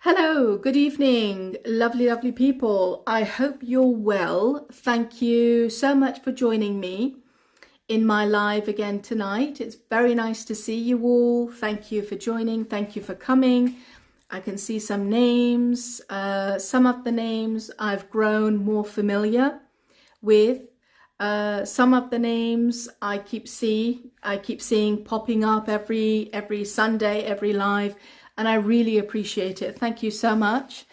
Hello, good evening, lovely, lovely people. I hope you're well. Thank you so much for joining me in my live again tonight. It's very nice to see you all. Thank you for joining. Thank you for coming. I can see some names. Some of the names I've grown more familiar with. Some of the names I keep seeing popping up every Sunday, every live. And I really appreciate it. Thank you so much.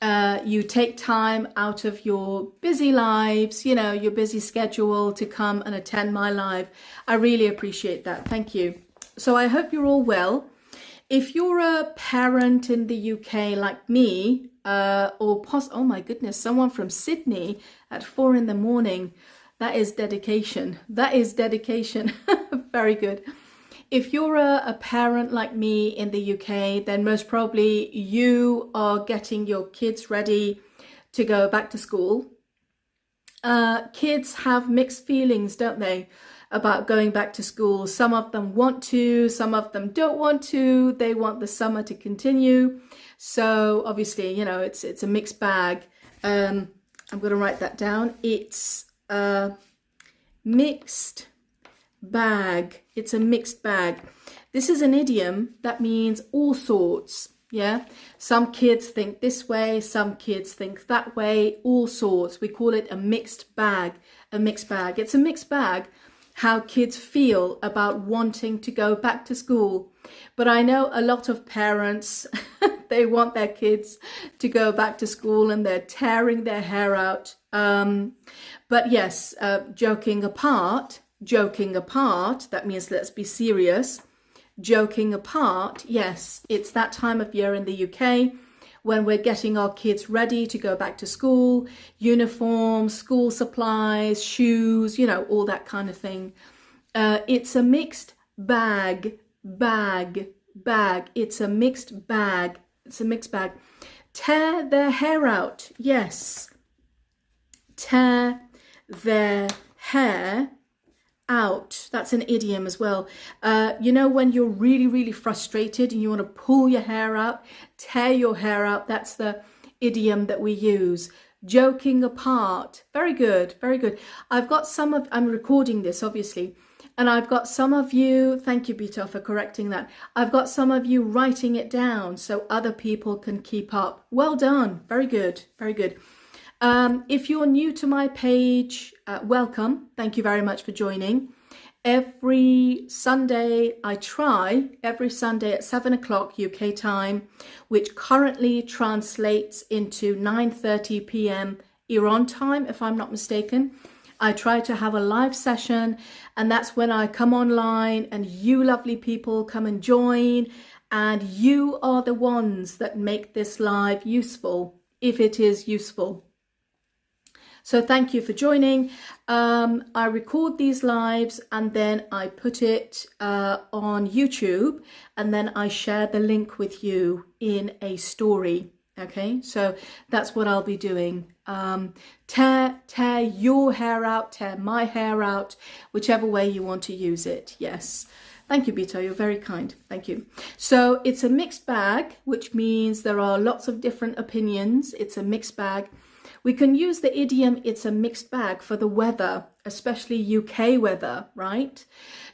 You take time out of your busy lives, your busy schedule to come and attend my live. I really appreciate that. Thank you. So I hope you're all well. If you're a parent in the UK like me, oh my goodness, someone from Sydney at 4 a.m. That is dedication. That is dedication. Very good. If you're a parent like me in the UK, then most probably you are getting your kids ready to go back to school. Kids have mixed feelings, don't they, about going back to school. Some of them want to, some of them don't want to. They want the summer to continue. So obviously, it's a mixed bag. I'm going to write that down. It's a mixed bag. It's a mixed bag. This is an idiom that means all sorts. Yeah, some kids think this way, some kids think that way, all sorts. We call it a mixed bag. A mixed bag. It's a mixed bag how kids feel about wanting to go back to school. But I know a lot of parents they want their kids to go back to school and they're tearing their hair out. But yes, joking apart, that means let's be serious. Joking apart, yes, it's that time of year in the UK when we're getting our kids ready to go back to school, uniforms, school supplies, shoes, all that kind of thing. It's a mixed bag. It's a mixed bag. It's a mixed bag. Tear their hair out. Yes. Tear their hair out. That's an idiom as well. When you're really, really frustrated and you want to pull your hair out, tear your hair out. That's the idiom that we use. Joking apart. Very good. Very good. I'm recording this obviously, and I've got some of you, thank you Bito for correcting that. I've got some of you writing it down so other people can keep up. Well done. Very good. Very good. If you're new to my page, welcome. Thank you very much for joining. Every Sunday at 7 o'clock UK time, which currently translates into 9:30 p.m. Iran time, if I'm not mistaken. I try to have a live session, and that's when I come online and you lovely people come and join, and you are the ones that make this live useful, if it is useful. So thank you for joining. I record these lives and then I put it on YouTube, and then I share the link with you in a story. Okay, so that's what I'll be doing. Tear your hair out, tear my hair out, whichever way you want to use it. Yes. Thank you, Bito. You're very kind. Thank you. So it's a mixed bag, which means there are lots of different opinions. It's a mixed bag. We can use the idiom, it's a mixed bag, for the weather, especially UK weather, right?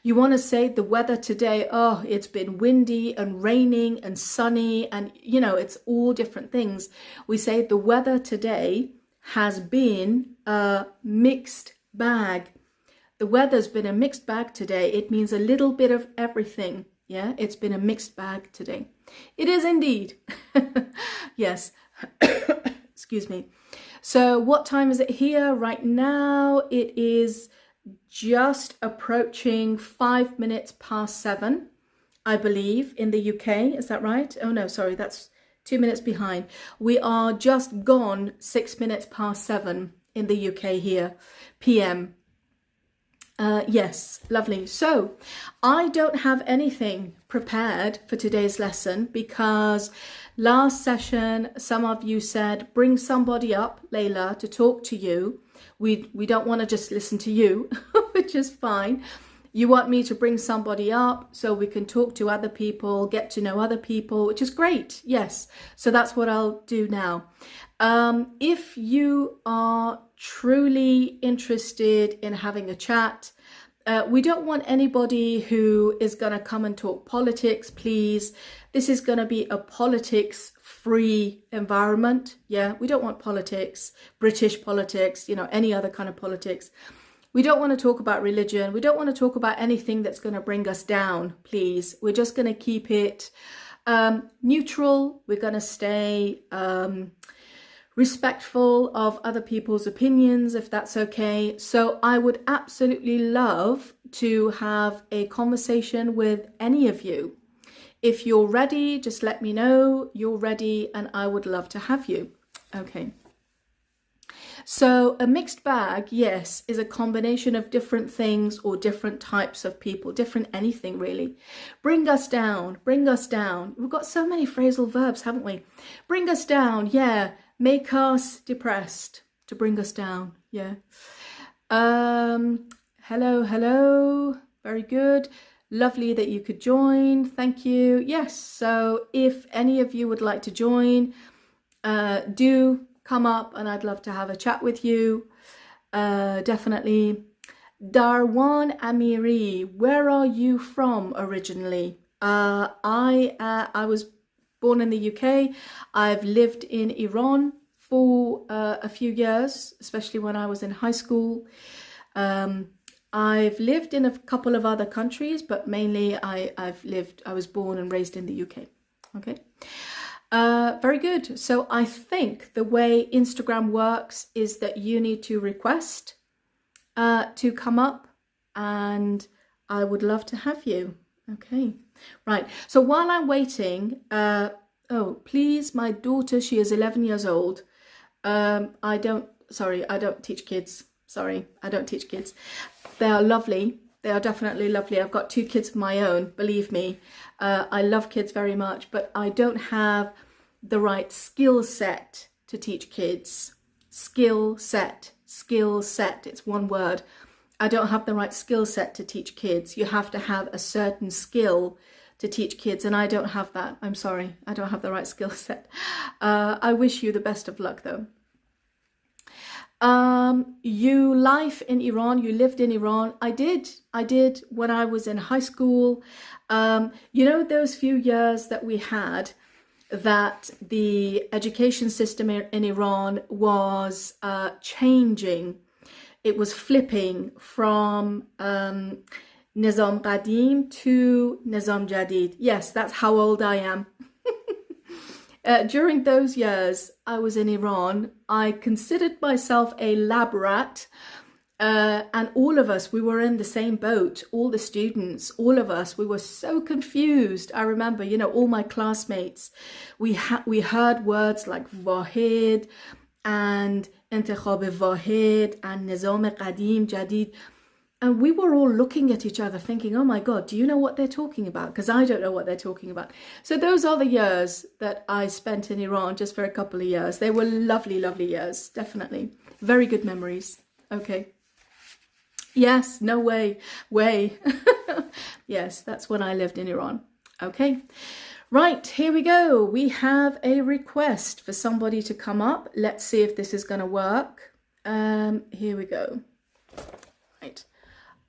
You want to say the weather today, oh, it's been windy and raining and sunny and, it's all different things. We say the weather today has been a mixed bag. The weather's been a mixed bag today. It means a little bit of everything. Yeah, it's been a mixed bag today. It is indeed. Yes. Excuse me. So what time is it here right now? It is just approaching 5 minutes past 7, I believe, in the UK. Is that right? Oh no, sorry, that's 2 minutes behind. We are just gone 6 minutes past 7 in the UK here, PM. Yes, lovely. So I don't have anything prepared for today's lesson because last session, some of you said, bring somebody up, Layla, to talk to you. We don't want to just listen to you, which is fine. You want me to bring somebody up so we can talk to other people, get to know other people, which is great. Yes. So that's what I'll do now. If you are truly interested in having a chat, we don't want anybody who is going to come and talk politics, please. This is going to be a politics-free environment. Yeah, we don't want politics, British politics, you know, any other kind of politics. We don't want to talk about religion. We don't want to talk about anything that's going to bring us down, please. We're just going to keep it neutral. We're going to stay respectful of other people's opinions, if that's okay. So I would absolutely love to have a conversation with any of you. If you're ready, just let me know you're ready and I would love to have you. Okay. So a mixed bag, yes, is a combination of different things or different types of people, different anything really. Bring us down, bring us down. We've got so many phrasal verbs, haven't we? Bring us down, yeah. Make us depressed, to bring us down, yeah. Hello, hello, very good. Lovely that you could join, thank you. Yes, so if any of you would like to join, do come up and I'd love to have a chat with you. Definitely. Darwan Amiri, where are you from originally? I was born in the UK. I've lived in Iran for a few years, especially when I was in high school. I've lived in a couple of other countries, but mainly I was born and raised in the UK. Okay. Very good. So I think the way Instagram works is that you need to request to come up and I would love to have you. Okay, right. So while I'm waiting, oh, please, my daughter, she is 11 years old. I don't teach kids. Sorry, I don't teach kids. They are lovely. They are definitely lovely. I've got 2 kids of my own, believe me. I love kids very much, but I don't have the right skill set to teach kids. Skill set, it's one word. I don't have the right skill set to teach kids. You have to have a certain skill to teach kids, and I don't have that. I'm sorry, I don't have the right skill set. I wish you the best of luck though. You lived in Iran. I did when I was in high school. You know, those few years that we had that the education system in Iran was changing. It was flipping from Nizam Qadim to Nizam Jadid. Yes, that's how old I am. During those years I was in Iran, I considered myself a lab rat, and all of us, we were in the same boat, all the students, all of us, we were so confused. I remember, you know, all my classmates, we heard words like Wahid and Intikhab Wahid and Nizam Qadim Jadid. And we were all looking at each other thinking, oh my God, do you know what they're talking about? Because I don't know what they're talking about. So those are the years that I spent in Iran, just for a couple of years. They were lovely, lovely years, definitely. Very good memories. Okay. Yes, no way. Yes, that's when I lived in Iran. Okay. Right, here we go. We have a request for somebody to come up. Let's see if this is going to work. Here we go. Right.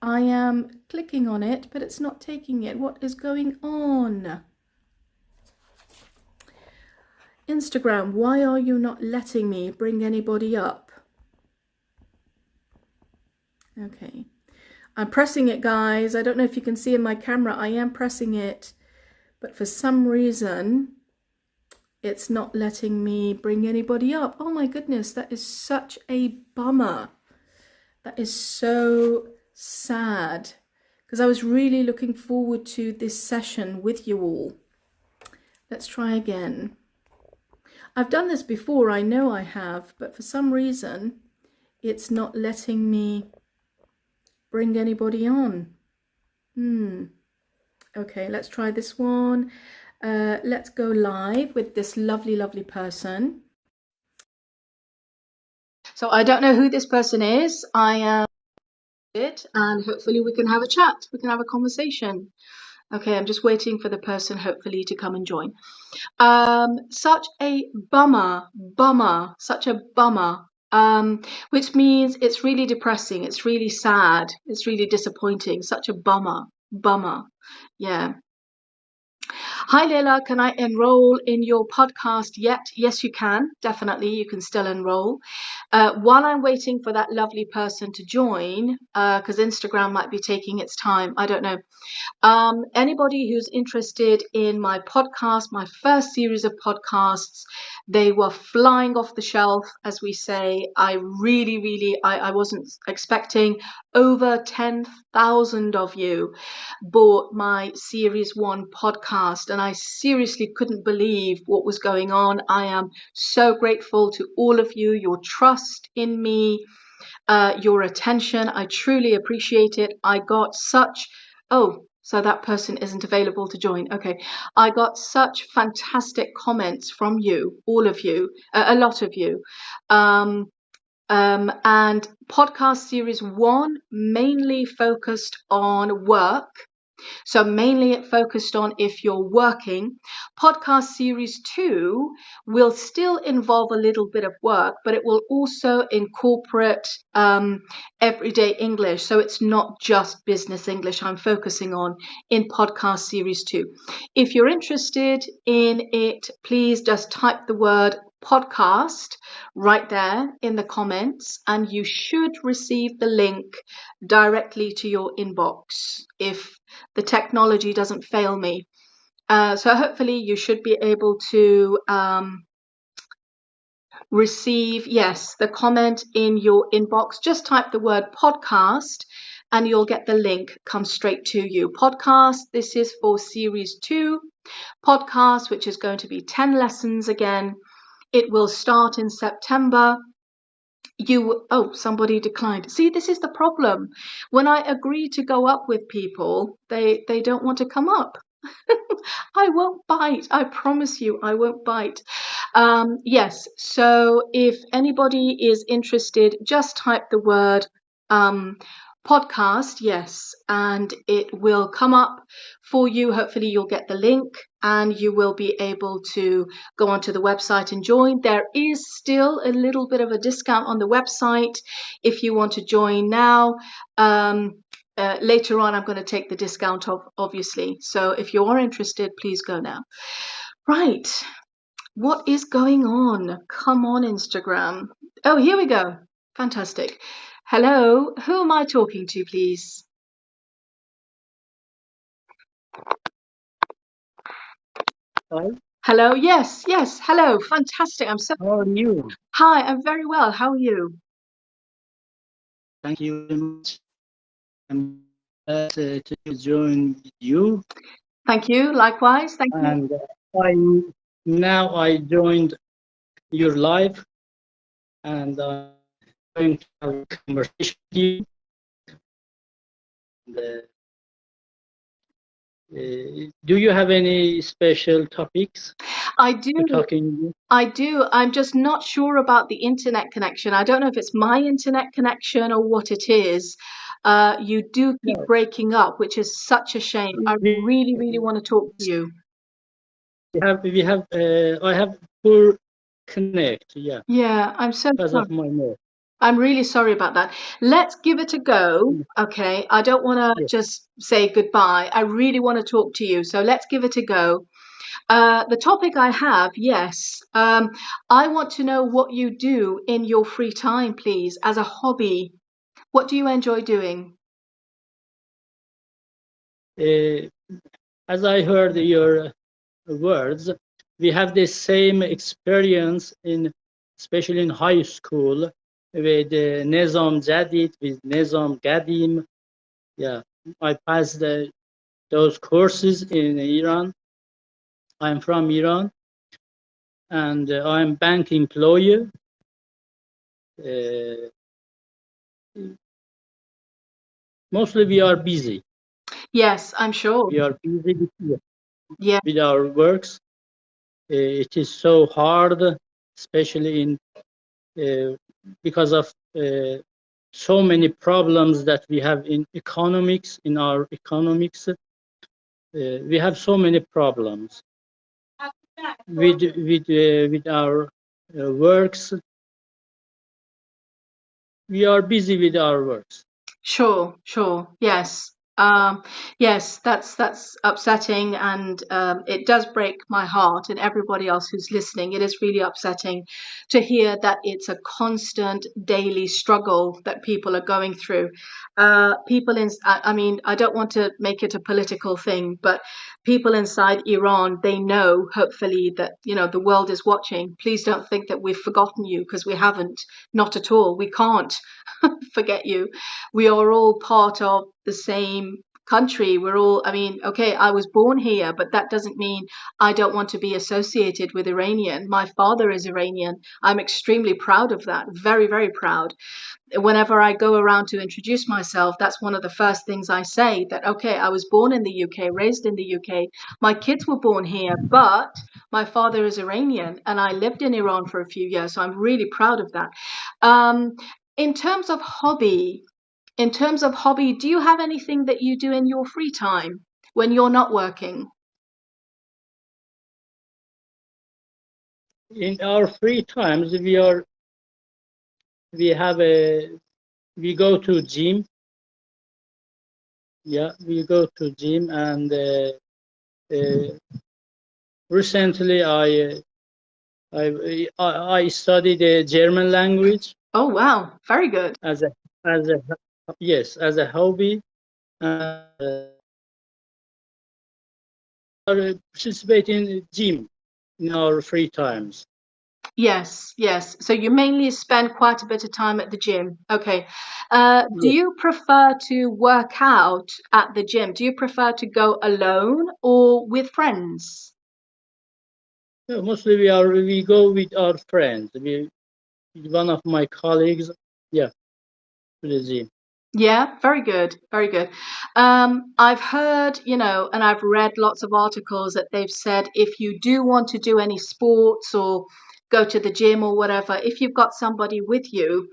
I am clicking on it, but it's not taking it. What is going on? Instagram, why are you not letting me bring anybody up? Okay. I'm pressing it, guys. I don't know if you can see in my camera. I am pressing it, but for some reason, it's not letting me bring anybody up. Oh my goodness, that is such a bummer. That is so sad, because I was really looking forward to this session with you all. Let's try again. I've done this before, I know I have, but for some reason it's not letting me bring anybody on. Okay, let's try this one. Let's go live with this lovely, lovely person. So I don't know who this person is. I am it, and hopefully we can have a chat. We can have a conversation. Okay, I'm just waiting for the person hopefully to come and join. Such a bummer, such a bummer. Which means it's really depressing, it's really sad, it's really disappointing. Such a bummer. Yeah. Hi Leila, can I enroll in your podcast yet? Yes, you can. Definitely, you can still enroll. While I'm waiting for that lovely person to join, because Instagram might be taking its time, I don't know. Anybody who's interested in my podcast, my first series of podcasts, they were flying off the shelf, as we say. I really, I wasn't expecting. Over 10,000 of you bought my series 1 podcast, and I seriously couldn't believe what was going on. I am so grateful to all of you, your trust in me, your attention. I truly appreciate it. I got such, oh, so that person isn't available to join. Okay. I got such fantastic comments from you, all of you, a lot of you. And podcast series 1 mainly focused on work. So mainly it focused on if you're working. Podcast series 2 will still involve a little bit of work, but it will also incorporate everyday English. So it's not just business English I'm focusing on in podcast series 2. If you're interested in it, please just type the word podcast right there in the comments, and you should receive the link directly to your inbox if the technology doesn't fail me. So hopefully you should be able to receive, yes, the comment in your inbox. Just type the word podcast and you'll get the link come straight to you. Podcast, this is for series 2 podcast, which is going to be 10 lessons again. It will start in September. Somebody declined. See, this is the problem. When I agree to go up with people, they don't want to come up. I won't bite. I promise you, I won't bite. Yes, so if anybody is interested, just type the word podcast, yes, and it will come up for you. Hopefully you'll get the link and you will be able to go onto the website and join. There is still a little bit of a discount on the website if you want to join now. Later on, I'm going to take the discount off, obviously. So if you are interested, please go now. Right. What is going on? Come on, Instagram. Oh, here we go. Fantastic. Hello. Who am I talking to, please? Hi, Hello. Yes. Hello. Fantastic. how are you? Hi, I'm very well. How are you? Thank you very much. I'm glad to join you. Thank you. Likewise. Thank you. And I joined your live, and I'm going to have a conversation with you. And, do you have any special topics I do. to talking? I do. I'm just not sure about the internet connection. I don't know if it's my internet connection or what it is. You do keep No, breaking up, which is such a shame. I really want to talk to you. I have poor connect. Yeah, Yeah, I'm so because sorry. of my net. I'm really sorry about that. Let's give it a go. Okay. I don't want to Yes. just say goodbye. I really want to talk to you. So let's give it a go. The topic I have, yes. I want to know what you do in your free time, please, as a hobby. What do you enjoy doing? As I heard your words, we have the same experience especially in high school with Nizam Jadid, with Nizam Gadim. Yeah, I passed those courses in Iran. I'm from Iran, and I'm bank employee. Uh, Mostly we are busy. Yes, I'm sure. We are busy Yeah. with our works. It is so hard, especially in because of so many problems that we have in economics, in our economics. We have so many problems with our works. We are busy with our works. Sure, sure. Yes. Yes, that's upsetting, and it does break my heart and everybody else who's listening. It is really upsetting to hear that it's a constant daily struggle that people are going through. People in, I mean, I don't want to make it a political thing, but people inside Iran, they know, hopefully, that, you know, the world is watching. Please don't think that we've forgotten you, because we haven't. Not at all. We can't forget you. We are all part of the same country. We're all, I mean, okay, I was born here, but that doesn't mean I don't want to be associated with Iranian. My father is Iranian. I'm extremely proud of that. Very, very proud. Whenever I go around to introduce myself, that's one of the first things I say, that, okay, I was born in the UK, raised in the UK. My kids were born here, but my father is Iranian and I lived in Iran for a few years. So I'm really proud of that. Um, in terms of hobby, do you have anything that you do in your free time when you're not working? In our free times, we go to gym. Yeah, we go to gym, and uh, recently I studied the German language Oh, wow. Very good. as a yes, as a hobby, and participate in gym in our free times. Yes, yes. So you mainly spend quite a bit of time at the gym. Okay. Do Yes. you prefer to work out at the gym? Do you prefer to go alone or with friends? Yeah, mostly we go with our friends. One of my colleagues, yeah, to the gym. Yeah, very good, very good. I've heard, you know, and I've read lots of articles that they've said if you do want to do any sports or go to the gym or whatever, if you've got somebody with you,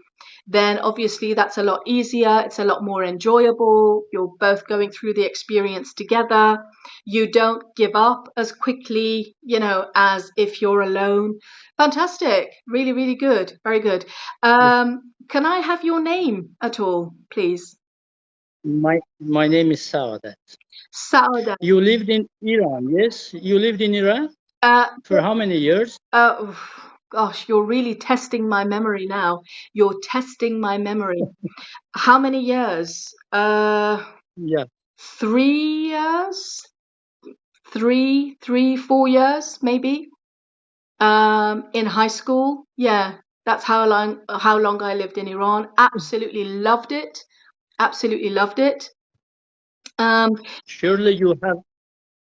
then obviously that's a lot easier. It's a lot more enjoyable. You're both going through the experience together. You don't give up as quickly, you know, as if you're alone. Fantastic. Really, really good. Very good. Can I have your name at all, please? My name is Saadat. Sauda. You lived in Iran, yes? You lived in Iran Uh, for how many years? Gosh, you're really testing my memory now. You're testing my memory. How many years? Yeah, 3 years? 4 years, maybe. In high school. Yeah, that's how long I lived in Iran. Absolutely loved it. Absolutely loved it. Um, surely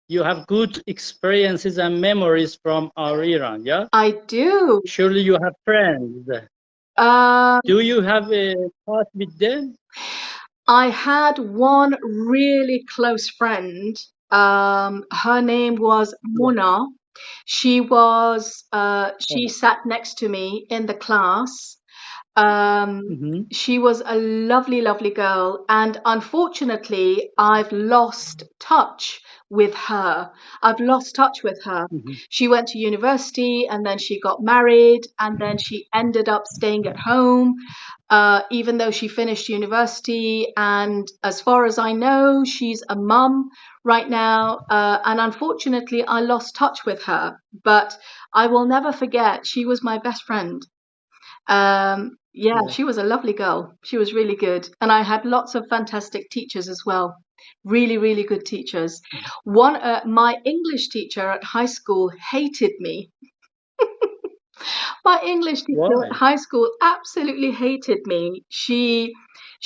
you have good experiences and memories from our Iran, yeah? I do. Surely you have friends. Um, Do you have a talk with them? I had one really close friend. Her name was Yeah. Mona. She Oh. sat next to me in the class. Mm-hmm. She was a lovely, lovely girl, and unfortunately, I've lost touch with her. I've lost touch with her. Mm-hmm. She went to university and then she got married, and then she ended up staying at home, even though she finished university. And as far as I know, she's a mum right now. And unfortunately, I lost touch with her, but I will never forget. She was my best friend. Yeah, Yeah. she was a lovely girl. She was really good. And I had lots of fantastic teachers as well. Really, really good teachers. My English teacher at high school hated me. My English teacher at Why? high school absolutely hated me. She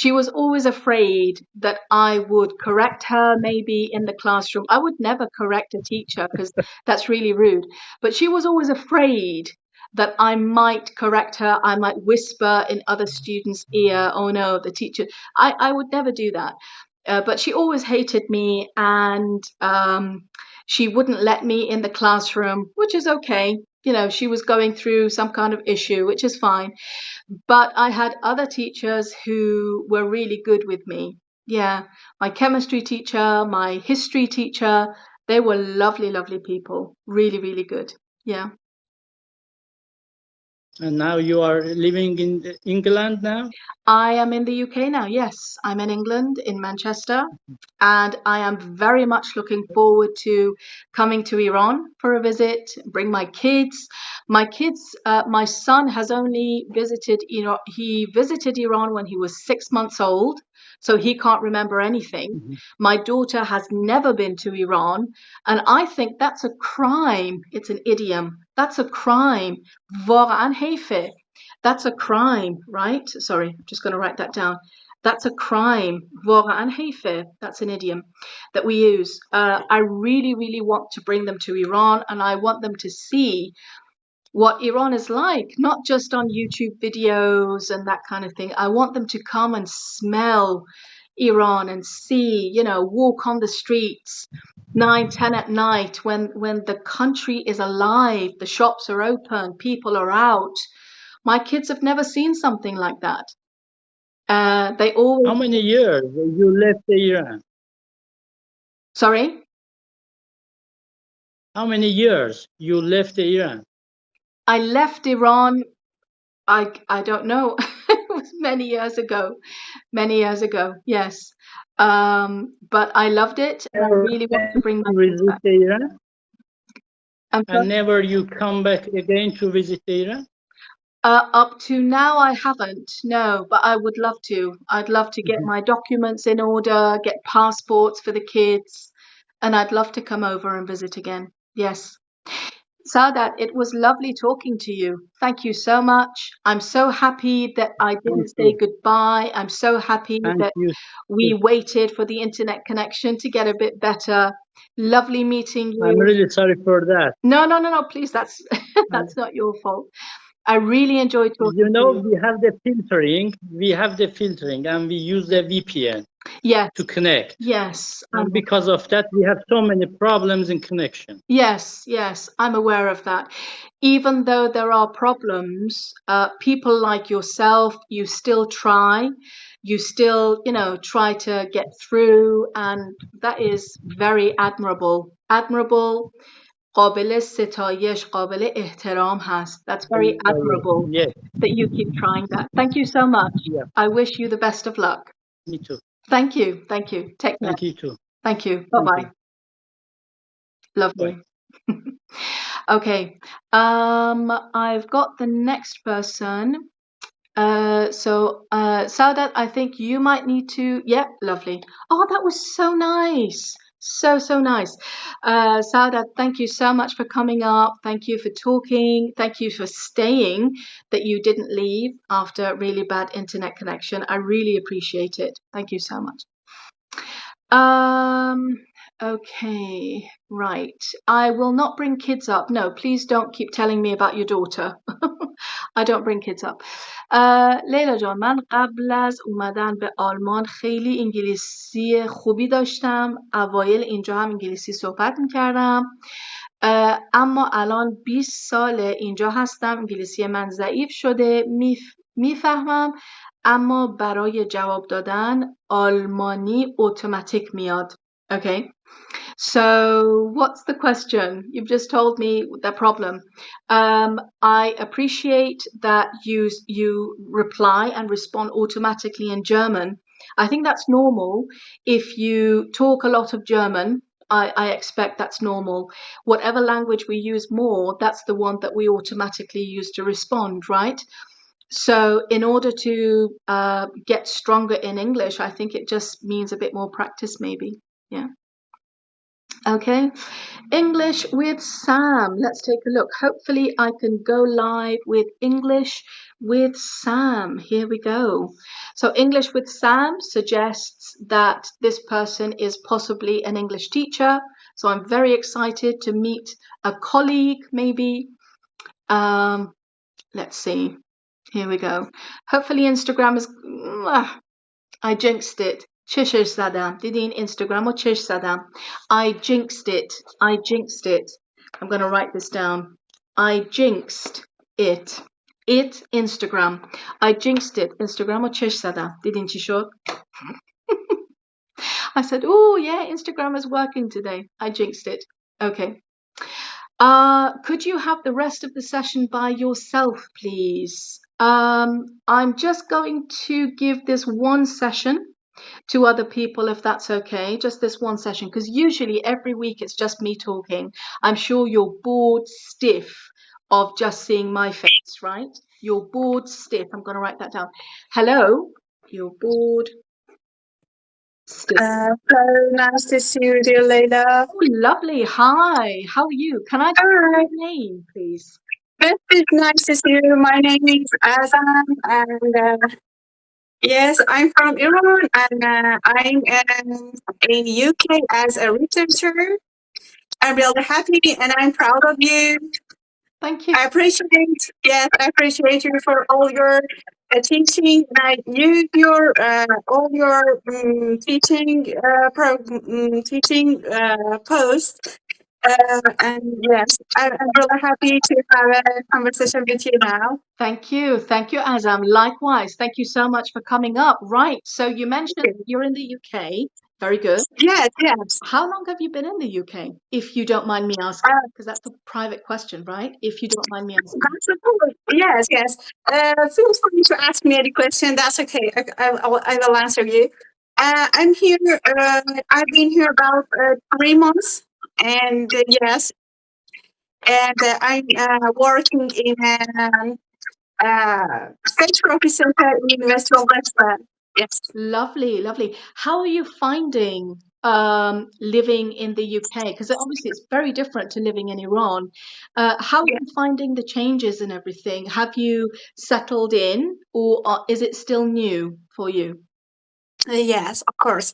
was always afraid that I would correct her maybe in the classroom. I would never correct a teacher because that's really rude. But she was always afraid that I might correct her. I might whisper in other students' ear, "Oh no, the teacher." I would never do that. But she always hated me, and she wouldn't let me in the classroom, which is okay. you know, she was going through some kind of issue, which is fine. But I had other teachers who were really good with me. Yeah, my chemistry teacher, my history teacher, they were lovely, lovely people. Really, really good. Yeah. And now you are living in England now? I am in the UK now. Yes, I'm in England, in Manchester, and I am very much looking forward to coming to Iran for a visit, bring my kids. My son has only visited Iran. He visited Iran when he was 6 months old, so he can't remember anything. Mhm. My daughter has never been to Iran, and I think that's a crime. It's an idiom. That's a crime. واقعاً حیفه. That's a crime, right? Sorry, I'm just going to write that down. That's a crime. واقعاً حیفه. That's an idiom that we use. I really, really want to bring them to Iran, and I want them to see what Iran is like, not just on YouTube videos and that kind of thing. I want them to come and smell Iran and see, you know, walk on the streets 9, 10 at night when the country is alive, the shops are open, people are out. My kids have never seen something like that. They How always, many years you left Iran? sorry, How many years you left Iran? I left Iran. I don't know. It was many years ago. Many years ago, yes. But I loved it, and I Never really want to went bring my to kids visit back. Iran? And so, And never you come back again to visit Iran? up to now, I haven't, no, but I would love to. I'd love to get Mhm. my documents in order, get passports for the kids, and I'd love to come over and visit again. Yes. Sadat, it was lovely talking to you. Thank you so much. I'm so happy that I Thank didn't say you. goodbye. I'm so happy Thank that you. we waited for the internet connection to get a bit better. Lovely meeting I'm you. really sorry for that. No, no, no, no, please, that's And that's not your fault. I really enjoyed you talking to know, you. we have the filtering and we use the VPN Yes, to connect. yes, And because of that, we have so many problems in connection. yes, yes, I'm aware of that. Even though there are problems, people like yourself, you still try, you still, you know, try to get through, and that is very admirable. Admirable. قابل ستایش، قابل احترام هست. That's very admirable Yes, that you keep trying that. Thank you so much. yeah, I wish you the best of luck. me too. Thank you. Thank you. Take care. Thank you too. Thank you. Thank Bye-bye. you. Bye. Lovely. Okay. I've got the next person. Saudat, I think you might need to. Yeah, lovely. Oh, that was so nice. So, so nice. Saudat, thank you so much for coming up. Thank you for talking. Thank you for staying, that you didn't leave after really bad internet connection. I really appreciate it. Thank you so much. Um, okay, right. I will not bring kids up. No, please don't keep telling me about your daughter. I don't bring kids up. لیلا جان، من قبل از اومدن به آلمان خیلی انگلیسی خوبی داشتم. اوایل اینجا هم انگلیسی صحبت میکردم. اما الان 20 ساله اینجا هستم. انگلیسی من ضعیف شده. میفهمم، اما برای جواب دادن آلمانی اتوماتیک میاد. Okay. So what's the question? You've just told me the problem. I appreciate that you reply and respond automatically in German. I think that's normal. If you talk a lot of German, I expect that's normal. Whatever language we use more, that's the one that we automatically use to respond, right? So in order to get stronger in English, I think it just means a bit more practice, maybe. Yeah. Okay. English with Sam. Let's take a look. Hopefully I can go live with English with Sam. Here we go. So English with Sam suggests that this person is possibly an English teacher. So I'm very excited to meet a colleague, maybe. Let's see. Here we go. Hopefully Instagram is... I jinxed it. چشش زدم. دیدین اینستاگرام رو چش زدم. I jinxed it. I jinxed it. I'm going to write this down. I jinxed it. It Instagram. I jinxed it. Instagram o چش زدم. دیدین چی شد؟ I said, oh yeah, Instagram is working today. I jinxed it. Okay. Could you have the rest of the session by yourself, please? I'm just going to give this one session to other people if that's okay, just this one session, because usually every week it's just me talking. I'm sure you're bored stiff of just seeing my face, right? You're bored stiff. I'm going to write that down. Hello, you're bored stiff. So nice to see you, dear Leila. Oh, lovely. Hi, how are you? Can I Hi, your name, please? it's nice to see you. My name is Azam, and yes, I'm from Iran, and I'm in UK as a researcher. I'm really happy, and I'm proud of you. Thank you. I appreciate you for all your teaching. I use your all your teaching posts. And yes, I'm really happy to have a conversation with you now. Thank you. Thank you, Azam. Likewise. Thank you so much for coming up. Right. So you mentioned you're in the UK. Very good. Yes, yes. How long have you been in the UK, if you don't mind me asking? Because that's a private question, right? If you don't mind me asking. That's a point. Yes, yes. Feel free to ask me any question. That's okay. I will answer you. I'm here. I've been here about 3 months, and yes, and I'm working in stage professor in University of Leicester. Yes. Lovely, lovely. How are you finding living in the UK? Because obviously it's very different to living in Iran. How are Yeah. you finding the changes and everything? Have you settled in, or is it still new for you? Yes, of course.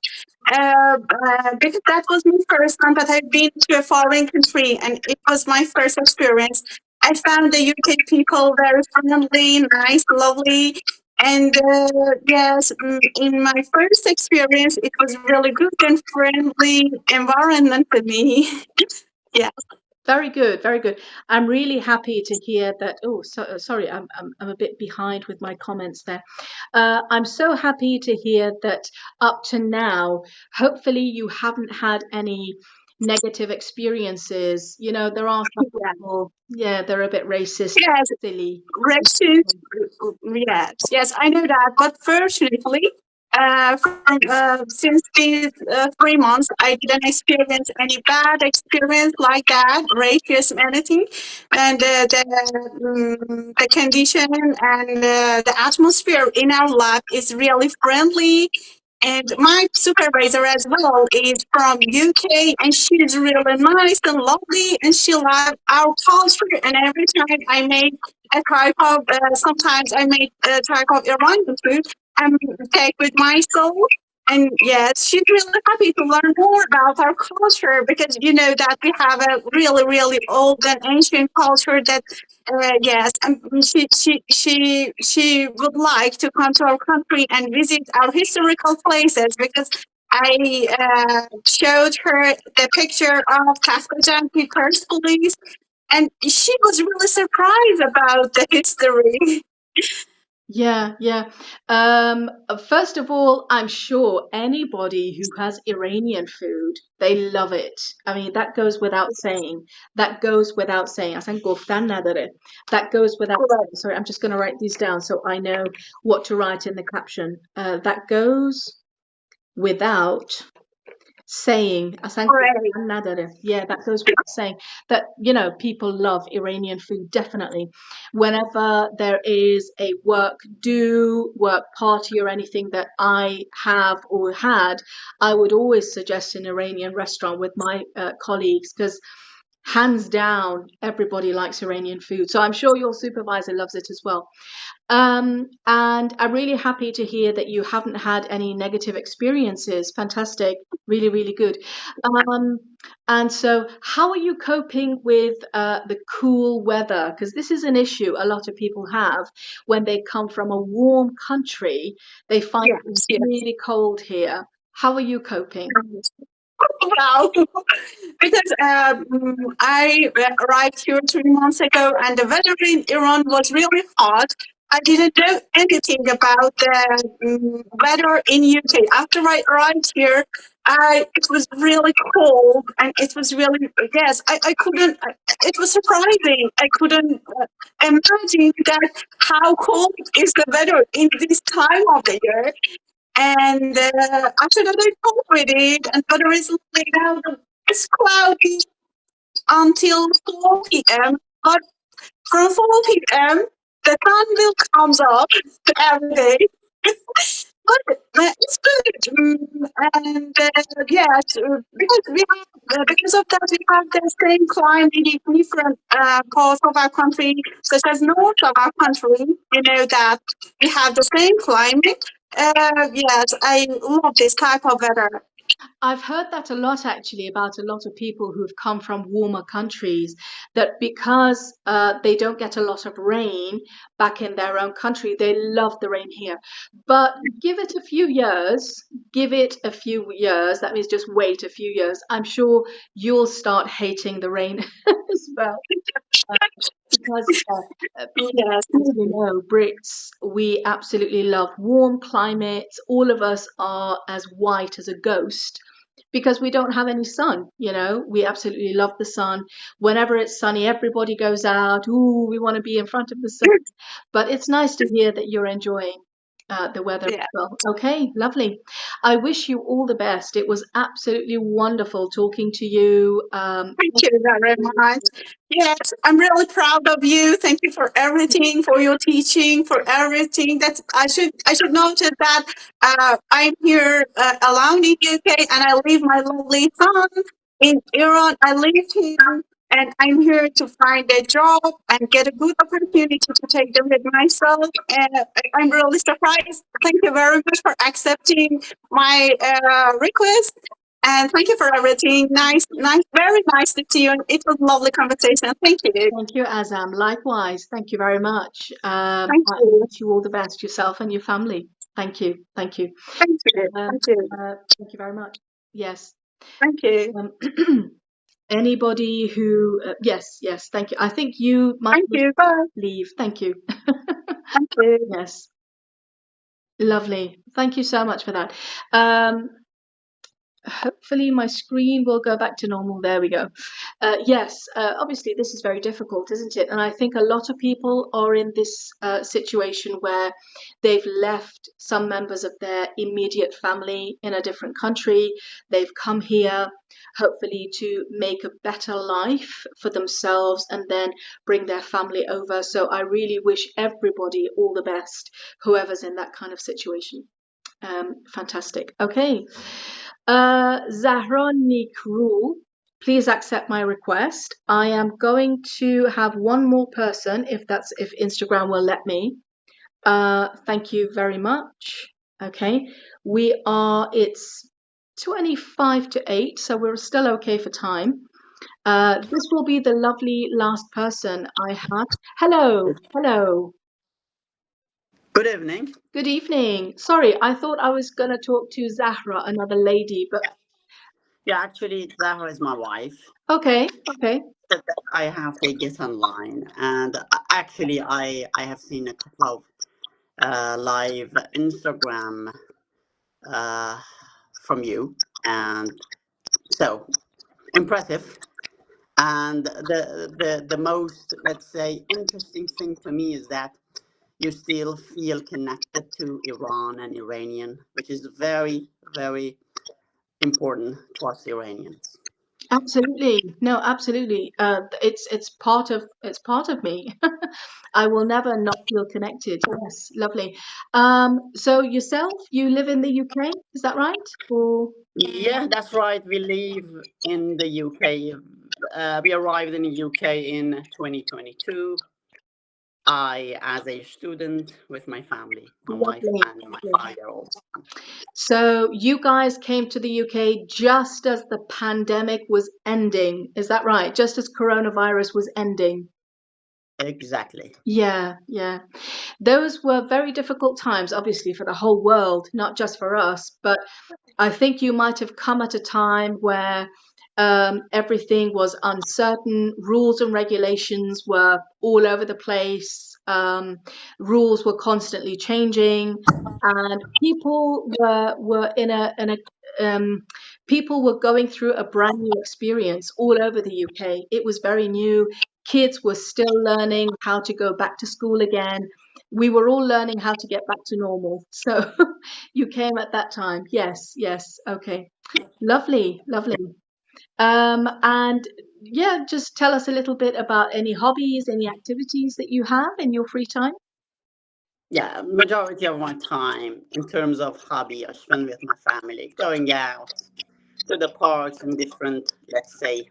Because that was my first time that I've been to a foreign country, and it was my first experience. I found the UK people very friendly, nice, lovely, and yes, in my first experience, it was really good and friendly environment for me. Yeah. Very good, very good. I'm really happy to hear that. Oh, sorry, I'm a bit behind with my comments there. I'm so happy to hear that up to now, hopefully you haven't had any negative experiences. You know, there are some Yeah. people, yeah, they're a bit racist, Yes, silly. racist. Yes, yes, I know that. But fortunately, since these 3 months, I didn't experience any bad experience like that, racism, anything. And the condition and the atmosphere in our lab is really friendly. And my supervisor as well is from UK, and she's really nice and lovely, and she loves our culture. And every time I make a type of, sometimes I make a type of Iranian food, and take with myself. And yes, she's really happy to learn more about our culture because you know that we have a really, really old and ancient culture that yes, and she would like to come to our country and visit our historical places because I showed her the picture of Kafkajan Persepolis, and she was really surprised about the history. Yeah, yeah. First of all, I'm sure anybody who has Iranian food, they love it. I mean, that goes without saying. That goes without saying. اصلا گفتن نداره. That goes without saying. Sorry, I'm just going to write these down so I know what to write in the caption. That goes without saying. اصلا گفتن نداره. Yeah, that goes without saying. That, you know, people love Iranian food, definitely. Whenever there is a work do, work party, or anything that I have or had, I would always suggest an Iranian restaurant with my colleagues because hands down, everybody likes Iranian food. So I'm sure your supervisor loves it as well. And I'm really happy to hear that you haven't had any negative experiences. Fantastic. Really, really good. And so, how are you coping with the cool weather? Because this is an issue a lot of people have when they come from a warm country. They find Yes, it yes. really cold here. How are you coping? Wow. Because I arrived here 3 months ago, and the weather in Iran was really hot. I didn't know anything about the weather in UK. After I arrived here, it was really cold, and it was really, yes. I couldn't. It was surprising. I couldn't imagine that how cold is the weather in this time of the year. And after that, I cope with it, and the weather is like now it's cloudy until 4 p.m. But from 4 p.m., the sun will comes up every day. But it's good. And yes, because of that, we have the same climate in different parts of our country, such as north of our country. You know that we have the same climate. Yes, I love this type of weather. I've heard that a lot actually about a lot of people who've come from warmer countries, that because they don't get a lot of rain back in their own country, they love the rain here. But give it a few years, that means just wait a few years. I'm sure you'll start hating the rain as well. Because Yes, as you know, Brits, we absolutely love warm climates. All of us are as white as a ghost because we don't have any sun. We absolutely love the sun. Whenever it's sunny, everybody goes out. Ooh, we want to be in front of the sun. But it's nice to hear that you're enjoying the weather yeah. as well. Okay, lovely. I wish you all the best. It was absolutely wonderful talking to you. Thank you very much. Yes, I'm really proud of you. Thank you for everything, for your teaching, for everything. That I should notice that I'm here alone in UK, and I leave my lovely son in Iran. I leave him, and I'm here to find a job and get a good opportunity to take them with myself. And I'm really surprised. Thank you very much for accepting my request. And thank you for everything. Nice, very nice to see you. And it was a lovely conversation. Thank you. Thank you, Azam. Likewise, thank you very much. Thank I you. wish you all the best, yourself and your family. Thank you. Thank you. Thank you. Thank you. Thank you very much. Yes. Thank you. Anybody who, yes, thank you. I think you might Thank you. Bye. leave. Thank you. Thank you. Yes. Lovely. Thank you so much for that. Hopefully my screen will go back to normal. There we go. Yes, obviously this is very difficult, isn't it? And I think a lot of people are in this situation where they've left some members of their immediate family in a different country. They've come here hopefully to make a better life for themselves and then bring their family over. So I really wish everybody all the best, whoever's in that kind of situation. Fantastic. Okay. Zahra Nikru, please accept my request. I am going to have one more person, if Instagram will let me. Thank you very much. Okay. It's 25 to 8, so we're still okay for time. This will be the lovely last person I have. Hello. Good evening. Good evening. Sorry, I thought I was going to talk to Zahra, another lady, but Yeah, actually, Zahra is my wife. okay. That I have to get online, and actually, I have seen a couple of live Instagram from you, and so impressive. And the most, let's say, interesting thing for me is that you still feel connected to Iran and Iranian, which is very, very important to us Iranians. Absolutely. No, absolutely. It's part of me. I will never not feel connected. Yes, lovely. So yourself, you live in the UK, is that right? Or Yeah, that's right. We live in the UK. We arrived in the UK in 2022. I, as a student with my family, my wife lovely. and my 5-year-old. So you guys came to the UK just as the pandemic was ending, is that right? Just as coronavirus was ending. Exactly. Yeah, yeah. Those were very difficult times, obviously, for the whole world, not just for us. But I think you might have come at a time where everything was uncertain, rules and regulations were all over the place, rules were constantly changing, and people were in a people were going through a brand new experience all over the UK. It was very new. Kids were still learning how to go back to school again. We were all learning how to get back to normal. So you came at that time. Yes, yes. Okay. Lovely, lovely. And yeah, just tell us a little bit about any hobbies, any activities that you have in your free time. Yeah, majority of my time in terms of hobby I spend with my family, going out to the parks and different, let's say,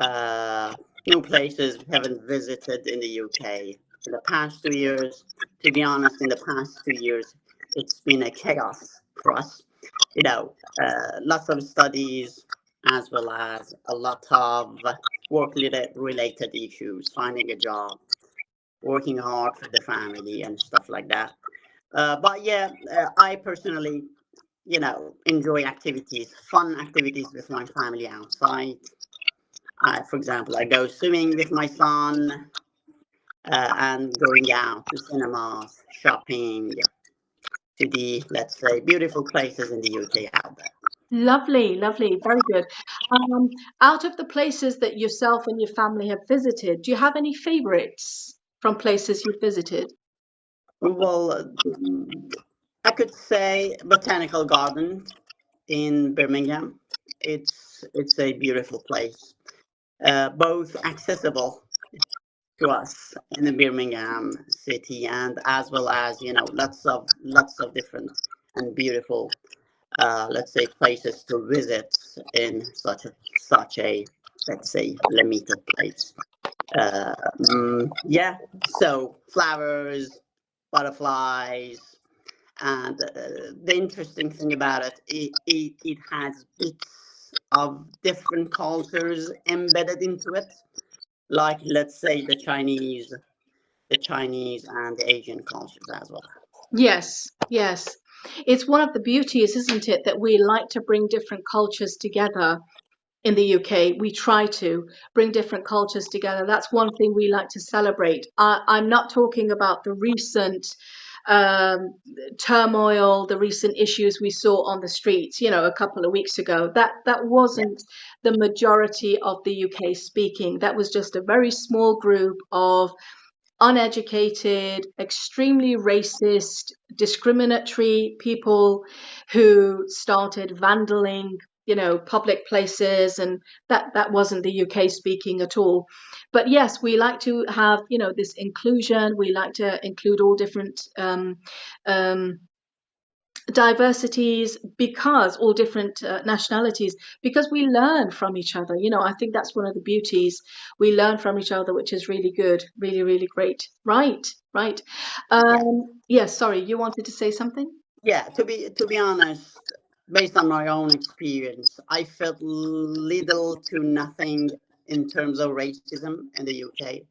uh, new places we haven't visited in the UK. In the past 2 years, to be honest, in the past 2 years, it's been a chaos for us. Lots of studies as well as a lot of work related issues, finding a job, working hard for the family and stuff like that. But yeah, I personally, enjoy activities, fun activities with my family outside. For example, I go swimming with my son, and going out to cinemas, shopping, to the, let's say, beautiful places in the UK out there. Lovely, lovely, very good. Out of the places that yourself and your family have visited, do you have any favorites from places you've visited? Well, I could say Botanical Garden in Birmingham. It's a beautiful place, both accessible to us in the Birmingham city, and as well as lots of different and beautiful, let's say, places to visit in such a, let's say, limited place. Yeah, so flowers, butterflies, and the interesting thing about it has bits of different cultures embedded into it, like, let's say, the Chinese and the Asian cultures as well. Yes, yes. It's one of the beauties, isn't it, that we like to bring different cultures together in the UK. We try to bring different cultures together. That's one thing we like to celebrate. I'm not talking about the recent um, turmoil, the recent issues we saw on the streets, a couple of weeks ago. That Yeah. wasn't the majority of the UK speaking. That was just a very small group of uneducated, extremely racist, discriminatory people who started vandaling, public places, and that wasn't the UK speaking at all. But yes, we like to have, this inclusion. We like to include all different um, diversities, because all different nationalities, because we learn from each other. I think that's one of the beauties. We learn from each other, which is really good, really, really great. Right, right. Yeah. Yes, sorry, you wanted to say something? Yeah, to be honest, based on my own experience, I felt little to nothing in terms of racism in the UK.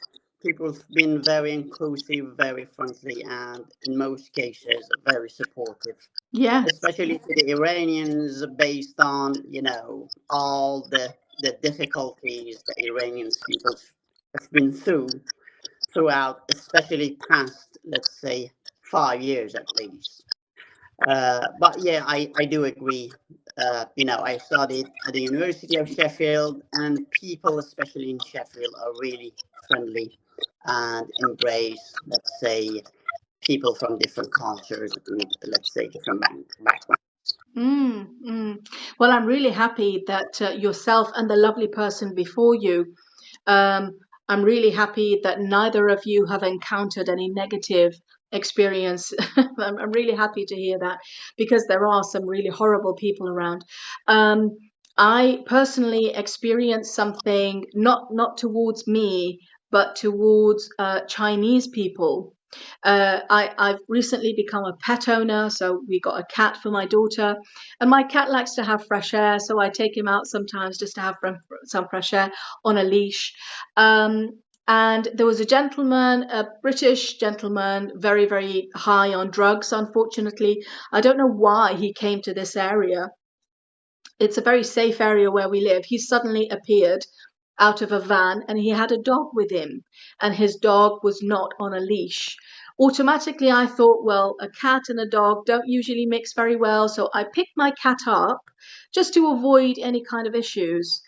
People have been very inclusive, very friendly, and in most cases very supportive, Yes. especially to the Iranians, based on all the difficulties the Iranians people have been throughout, especially past, let's say, 5 years at least. But yeah, I do agree. I studied at the University of Sheffield, and people, especially in Sheffield, are really friendly and embrace, let's say, people from different cultures and, let's say, different backgrounds. Mm, mm. Well, I'm really happy that yourself and the lovely person before you, um, I'm really happy that neither of you have encountered any negative experience. I'm really happy to hear that, because there are some really horrible people around. Um, I personally experienced something, not towards me, but towards Chinese people. I've recently become a pet owner, so we got a cat for my daughter, and my cat likes to have fresh air, so I take him out sometimes just to have some fresh air on a leash. Um, and there was a gentleman, a British gentleman, very, very high on drugs, unfortunately. I don't know why he came to this area. It's a very safe area where we live. He suddenly appeared out of a van and he had a dog with him, and his dog was not on a leash. Automatically, I thought, well, a cat and a dog don't usually mix very well. So I picked my cat up just to avoid any kind of issues.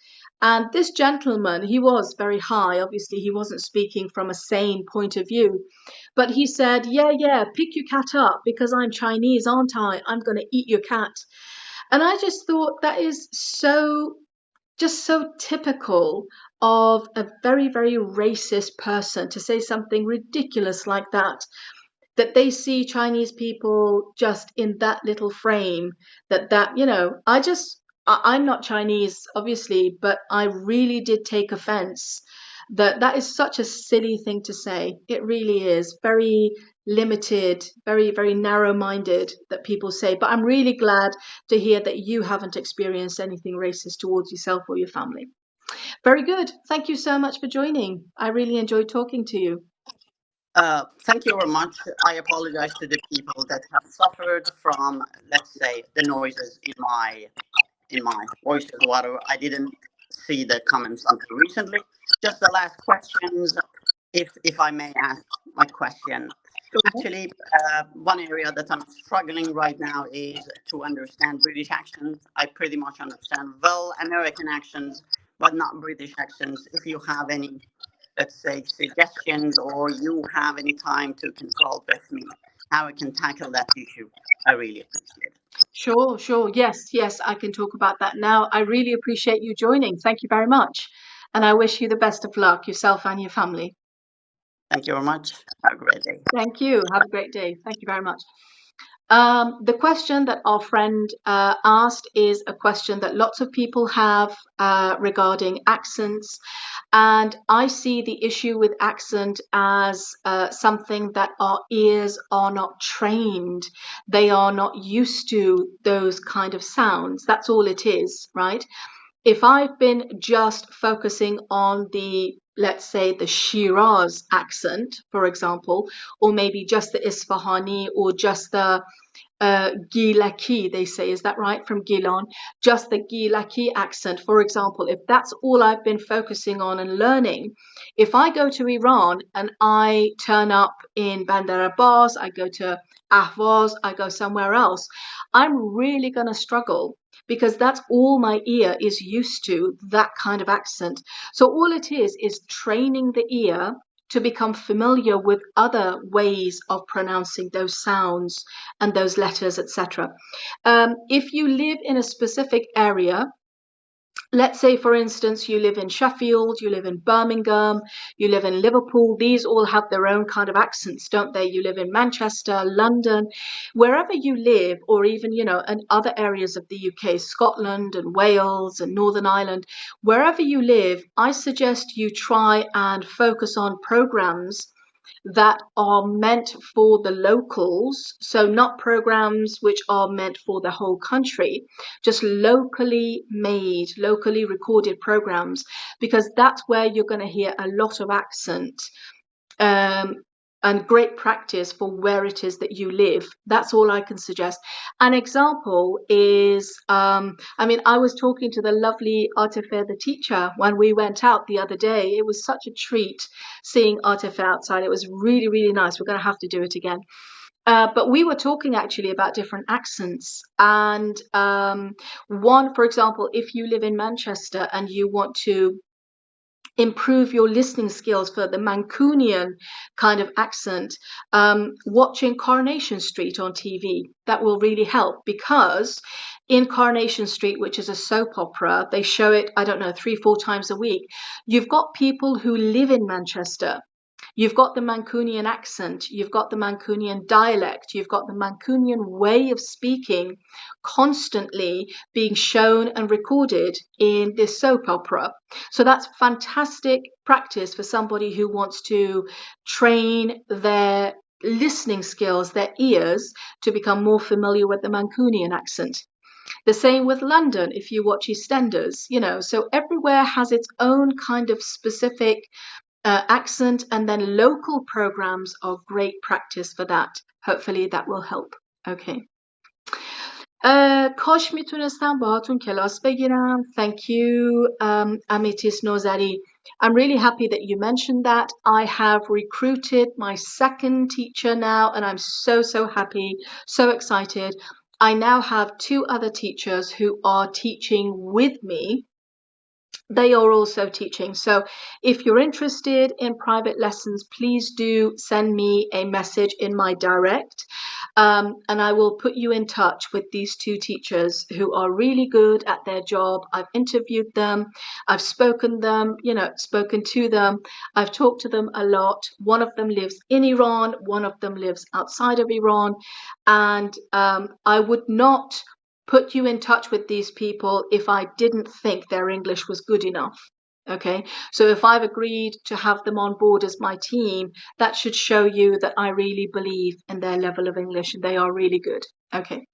And this gentleman, he was very high. Obviously, he wasn't speaking from a sane point of view. But he said, yeah, pick your cat up because I'm Chinese, aren't I? I'm going to eat your cat. And I just thought that is so typical of a very, very racist person to say something ridiculous like that they see Chinese people just in that little frame, I'm not Chinese, obviously, but I really did take offense that is such a silly thing to say. It really is very limited, very, very narrow-minded that people say. But I'm really glad to hear that you haven't experienced anything racist towards yourself or your family. Very good. Thank you so much for joining. I really enjoyed talking to you. Thank you very much. I apologize to the people that have suffered from, let's say, the noises in my voice as well. I didn't see the comments until recently. Just the last questions, if I may ask my question. Actually, one area that I'm struggling right now is to understand British accents. I pretty much understand well American accents, but not British accents. If you have any, let's say, suggestions, or you have any time to consult with me, how I can tackle that issue, I really appreciate it. Sure. Yes, I can talk about that now. I really appreciate you joining. Thank you very much. And I wish you the best of luck, yourself and your family. Thank you very much. Have a great day. Thank you. Have a great day. Thank you very much. The question that our friend asked is a question that lots of people have regarding accents. And I see the issue with accent as something that our ears are not trained. They are not used to those kind of sounds. That's all it is, right? If I've been just focusing on let's say, the Shiraz accent, for example, or maybe just the Isfahani or just the Gilaki, they say, is that right, from Gilan? Just the Gilaki accent, for example, if that's all I've been focusing on and learning, if I go to Iran and I turn up in Bandar Abbas, I go to Ahvaz, I go somewhere else, I'm really going to struggle because that's all my ear is used to, that kind of accent. So all it is training the ear to become familiar with other ways of pronouncing those sounds and those letters, etc. If you live in a specific area, let's say, for instance, you live in Sheffield, you live in Birmingham, you live in Liverpool. These all have their own kind of accents, don't they? You live in Manchester, London, wherever you live, or even, in other areas of the UK, Scotland and Wales and Northern Ireland, wherever you live, I suggest you try and focus on programs that are meant for the locals, so not programs which are meant for the whole country, just locally made, locally recorded programs, because that's where you're going to hear a lot of accent and great practice for where it is that you live. That's all I can suggest. An example is, I was talking to the lovely Atefe, the teacher, when we went out the other day. It was such a treat seeing Atefe outside. It was really, really nice. We're going to have to do it again. But we were talking actually about different accents. And one, for example, if you live in Manchester and you want to improve your listening skills for the Mancunian kind of accent, watching Coronation Street on TV, that will really help, because in Coronation Street, which is a soap opera, they show it, 3-4 times a week. You've got people who live in Manchester. You've got the Mancunian accent, you've got the Mancunian dialect, you've got the Mancunian way of speaking constantly being shown and recorded in this soap opera. So that's fantastic practice for somebody who wants to train their listening skills, their ears, to become more familiar with the Mancunian accent. The same with London, if you watch EastEnders, so everywhere has its own kind of specific accent, and then local programs are great practice for that. Hopefully that will help. Okay. کاش میتونستم باهاتون کلاس بگیرم. Thank you, Amitis Nozari. I'm really happy that you mentioned that. I have recruited my second teacher now, and I'm so happy, so excited. I now have 2 other teachers who are teaching with me. They are also teaching. So if you're interested in private lessons, please do send me a message in my direct. And I will put you in touch with these 2 teachers who are really good at their job. I've interviewed them. I've spoken to them. I've talked to them a lot. One of them lives in Iran. One of them lives outside of Iran. And I would not put you in touch with these people if I didn't think their English was good enough. Okay, so if I've agreed to have them on board as my team, that should show you that I really believe in their level of English and they are really good. Okay,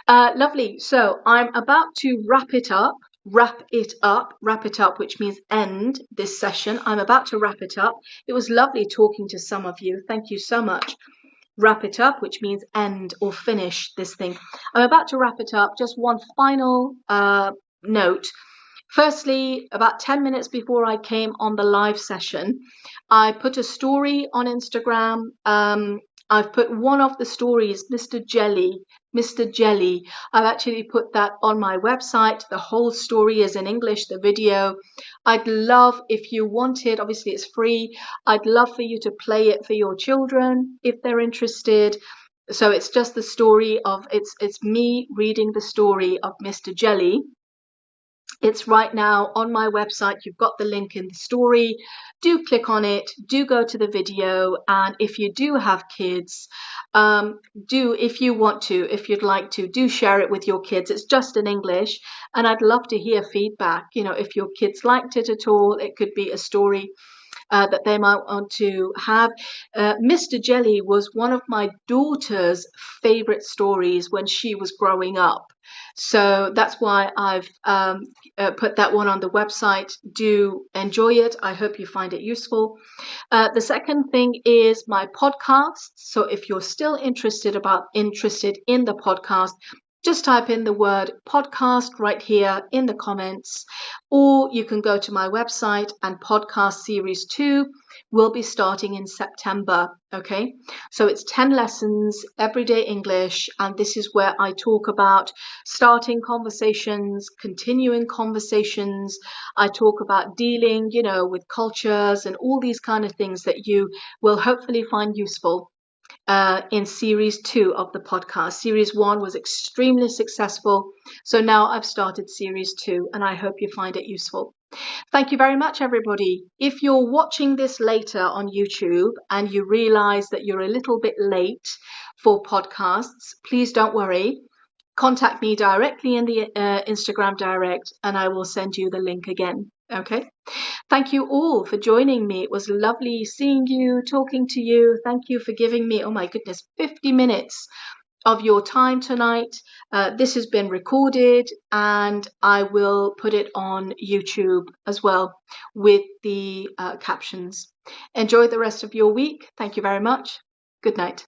lovely. So I'm about to wrap it up, which means end this session. I'm about to wrap it up. It was lovely talking to some of you. Thank you so much. Wrap it up, which means end or finish this thing. I'm about to wrap it up. Just one final note. Firstly, about 10 minutes before I came on the live session, I put a story on Instagram. I've put one of the stories, Mr. Jelly. I've actually put that on my website. The whole story is in English, the video. I'd love, if you wanted, obviously it's free, I'd love for you to play it for your children if they're interested. So it's just the story of, it's me reading the story of Mr. Jelly. It's right now on my website. You've got the link in the story. Do click on it. Do go to the video. And if you do have kids, if you want to, if you'd like to, do share it with your kids. It's just in English. And I'd love to hear feedback. You know, if your kids liked it at all, it could be a story that they might want to have. Mr. Jelly was one of my daughter's favorite stories when she was growing up. So that's why I've put that one on the website. Do enjoy it. I hope you find it useful. The second thing is my podcast. So if you're still interested in the podcast, just type in the word podcast right here in the comments, or you can go to my website, and podcast series 2 will be starting in September. Okay, so it's 10 lessons, everyday English, and this is where I talk about starting conversations, continuing conversations. I talk about dealing, with cultures and all these kind of things that you will hopefully find useful. In series 2 of the podcast. Series 1 was extremely successful. So now I've started series 2 and I hope you find it useful. Thank you very much, everybody. If you're watching this later on YouTube and you realize that you're a little bit late for podcasts, please don't worry. Contact me directly in the Instagram direct and I will send you the link again. Okay. Thank you all for joining me. It was lovely seeing you, talking to you. Thank you for giving me, oh my goodness, 50 minutes of your time tonight. This has been recorded and I will put it on YouTube as well with the captions. Enjoy the rest of your week. Thank you very much. Good night.